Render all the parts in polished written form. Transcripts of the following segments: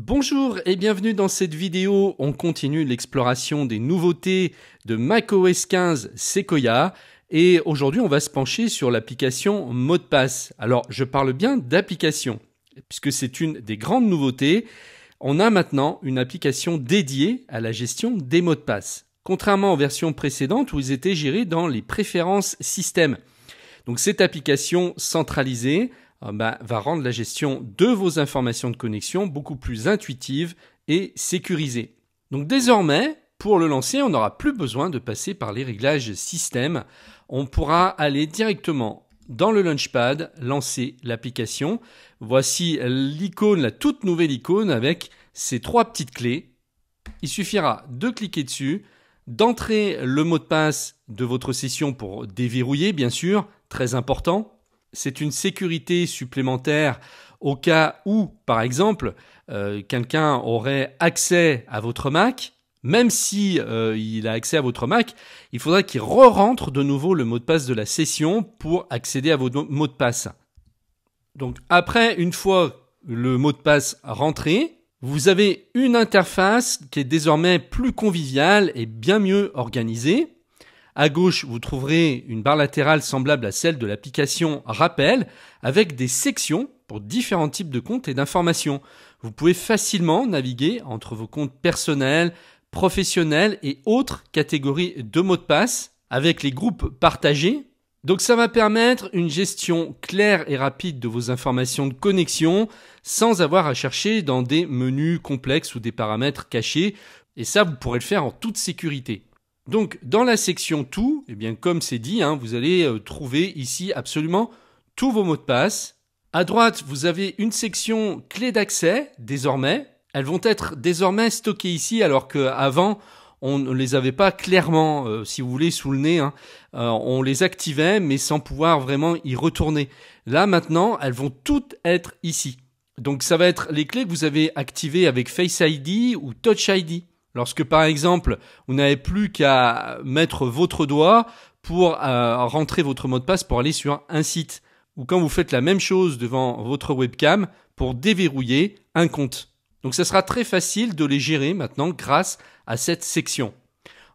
Bonjour et bienvenue dans cette vidéo. On continue l'exploration des nouveautés de macOS 15 Sequoia et aujourd'hui on va se pencher sur l'application mot de passe. Alors je parle bien d'application puisque c'est une des grandes nouveautés. On a maintenant une application dédiée à la gestion des mots de passe. Contrairement aux versions précédentes où ils étaient gérés dans les préférences système. Donc cette application centralisée va rendre la gestion de vos informations de connexion beaucoup plus intuitive et sécurisée. Donc désormais, pour le lancer, on n'aura plus besoin de passer par les réglages système. On pourra aller directement dans le Launchpad, lancer l'application. Voici l'icône, la toute nouvelle icône avec ces trois petites clés. Il suffira de cliquer dessus, d'entrer le mot de passe de votre session pour déverrouiller, bien sûr, très important. C'est une sécurité supplémentaire au cas où, par exemple, quelqu'un aurait accès à votre Mac. Même si il a accès à votre Mac, il faudra qu'il re-rentre de nouveau le mot de passe de la session pour accéder à votre mot de passe. Donc après, une fois le mot de passe rentré, vous avez une interface qui est désormais plus conviviale et bien mieux organisée. À gauche, vous trouverez une barre latérale semblable à celle de l'application Rappel avec des sections pour différents types de comptes et d'informations. Vous pouvez facilement naviguer entre vos comptes personnels, professionnels et autres catégories de mots de passe avec les groupes partagés. Donc ça va permettre une gestion claire et rapide de vos informations de connexion sans avoir à chercher dans des menus complexes ou des paramètres cachés. Et ça, vous pourrez le faire en toute sécurité. Donc, dans la section Tout, eh bien, comme c'est dit, vous allez trouver ici absolument tous vos mots de passe. À droite, vous avez une section Clés d'accès, désormais. Elles vont être désormais stockées ici, alors qu'avant, on ne les avait pas clairement, si vous voulez, sous le nez. On les activait, mais sans pouvoir vraiment y retourner. Là, maintenant, elles vont toutes être ici. Donc, ça va être les clés que vous avez activées avec Face ID ou Touch ID. Lorsque, par exemple, vous n'avez plus qu'à mettre votre doigt pour rentrer votre mot de passe pour aller sur un site. Ou quand vous faites la même chose devant votre webcam pour déverrouiller un compte. Donc, ça sera très facile de les gérer maintenant grâce à cette section.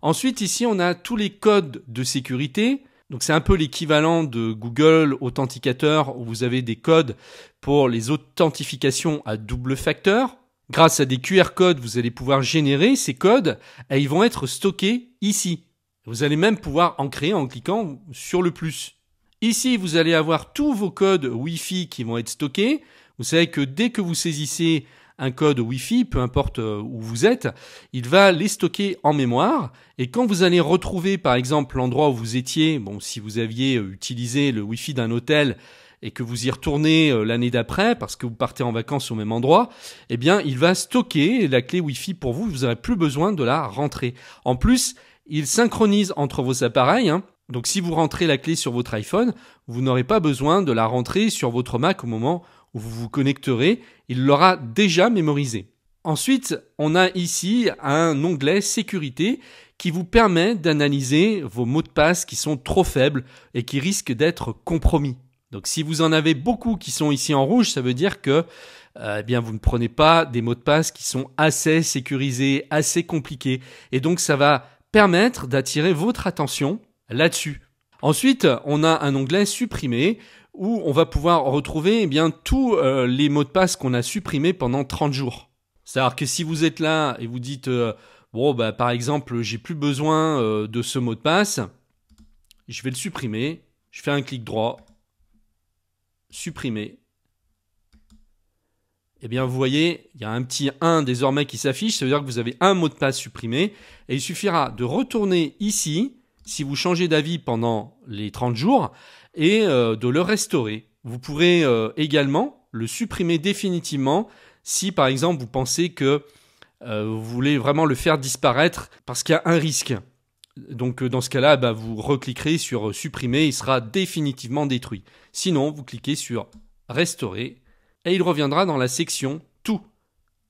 Ensuite, ici, on a tous les codes de sécurité. Donc, c'est un peu l'équivalent de Google Authenticator où vous avez des codes pour les authentifications à double facteur. Grâce à des QR codes, vous allez pouvoir générer ces codes et ils vont être stockés ici. Vous allez même pouvoir en créer en cliquant sur le plus. Ici, vous allez avoir tous vos codes Wi-Fi qui vont être stockés. Vous savez que dès que vous saisissez un code Wi-Fi, peu importe où vous êtes, il va les stocker en mémoire. Et quand vous allez retrouver, par exemple, l'endroit où vous étiez, si vous aviez utilisé le Wi-Fi d'un hôtel, et que vous y retournez l'année d'après parce que vous partez en vacances au même endroit, eh bien, il va stocker la clé Wi-Fi pour vous. Vous n'aurez plus besoin de la rentrer. En plus, il synchronise entre vos appareils. Donc, si vous rentrez la clé sur votre iPhone, vous n'aurez pas besoin de la rentrer sur votre Mac au moment où vous vous connecterez. Il l'aura déjà mémorisé. Ensuite, on a ici un onglet sécurité qui vous permet d'analyser vos mots de passe qui sont trop faibles et qui risquent d'être compromis. Donc si vous en avez beaucoup qui sont ici en rouge, ça veut dire que vous ne prenez pas des mots de passe qui sont assez sécurisés, assez compliqués. Et donc ça va permettre d'attirer votre attention là-dessus. Ensuite, on a un onglet supprimer où on va pouvoir retrouver tous les mots de passe qu'on a supprimés pendant 30 jours. C'est-à-dire que si vous êtes là et vous dites par exemple, j'ai plus besoin de ce mot de passe, je vais le supprimer, je fais un clic droit, supprimer. Eh bien, vous voyez, il y a un petit 1 désormais qui s'affiche. Ça veut dire que vous avez un mot de passe supprimé. Et il suffira de retourner ici, si vous changez d'avis pendant les 30 jours, et de le restaurer. Vous pourrez également le supprimer définitivement si, par exemple, vous pensez que vous voulez vraiment le faire disparaître parce qu'il y a un risque. Donc dans ce cas-là, vous recliquerez sur supprimer, il sera définitivement détruit. Sinon, vous cliquez sur restaurer et il reviendra dans la section tout.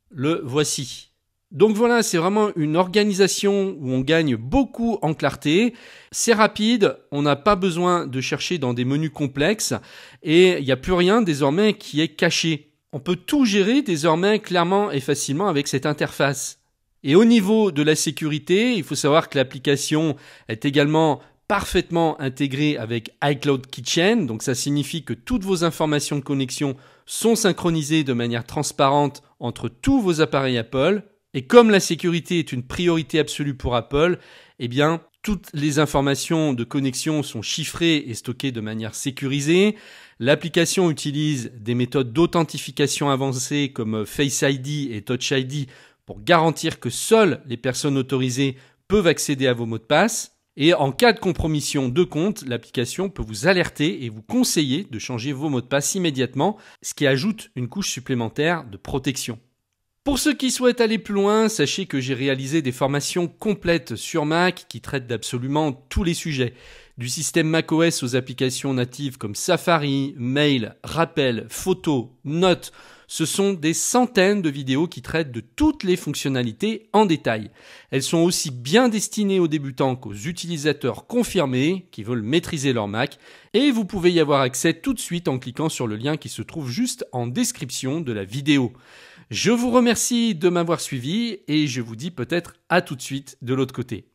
Le voici. Donc voilà, c'est vraiment une organisation où on gagne beaucoup en clarté. C'est rapide, on n'a pas besoin de chercher dans des menus complexes et il n'y a plus rien désormais qui est caché. On peut tout gérer désormais clairement et facilement avec cette interface. Et au niveau de la sécurité, il faut savoir que l'application est également parfaitement intégrée avec iCloud Kitchen. Donc ça signifie que toutes vos informations de connexion sont synchronisées de manière transparente entre tous vos appareils Apple. Et comme la sécurité est une priorité absolue pour Apple, eh bien, toutes les informations de connexion sont chiffrées et stockées de manière sécurisée. L'application utilise des méthodes d'authentification avancées comme Face ID et Touch ID pour garantir que seules les personnes autorisées peuvent accéder à vos mots de passe. Et en cas de compromission de compte, l'application peut vous alerter et vous conseiller de changer vos mots de passe immédiatement, ce qui ajoute une couche supplémentaire de protection. Pour ceux qui souhaitent aller plus loin, sachez que j'ai réalisé des formations complètes sur Mac qui traitent d'absolument tous les sujets. Du système macOS aux applications natives comme Safari, Mail, Rappel, Photos, Notes. Ce sont des centaines de vidéos qui traitent de toutes les fonctionnalités en détail. Elles sont aussi bien destinées aux débutants qu'aux utilisateurs confirmés qui veulent maîtriser leur Mac. Et vous pouvez y avoir accès tout de suite en cliquant sur le lien qui se trouve juste en description de la vidéo. Je vous remercie de m'avoir suivi et je vous dis peut-être à tout de suite de l'autre côté.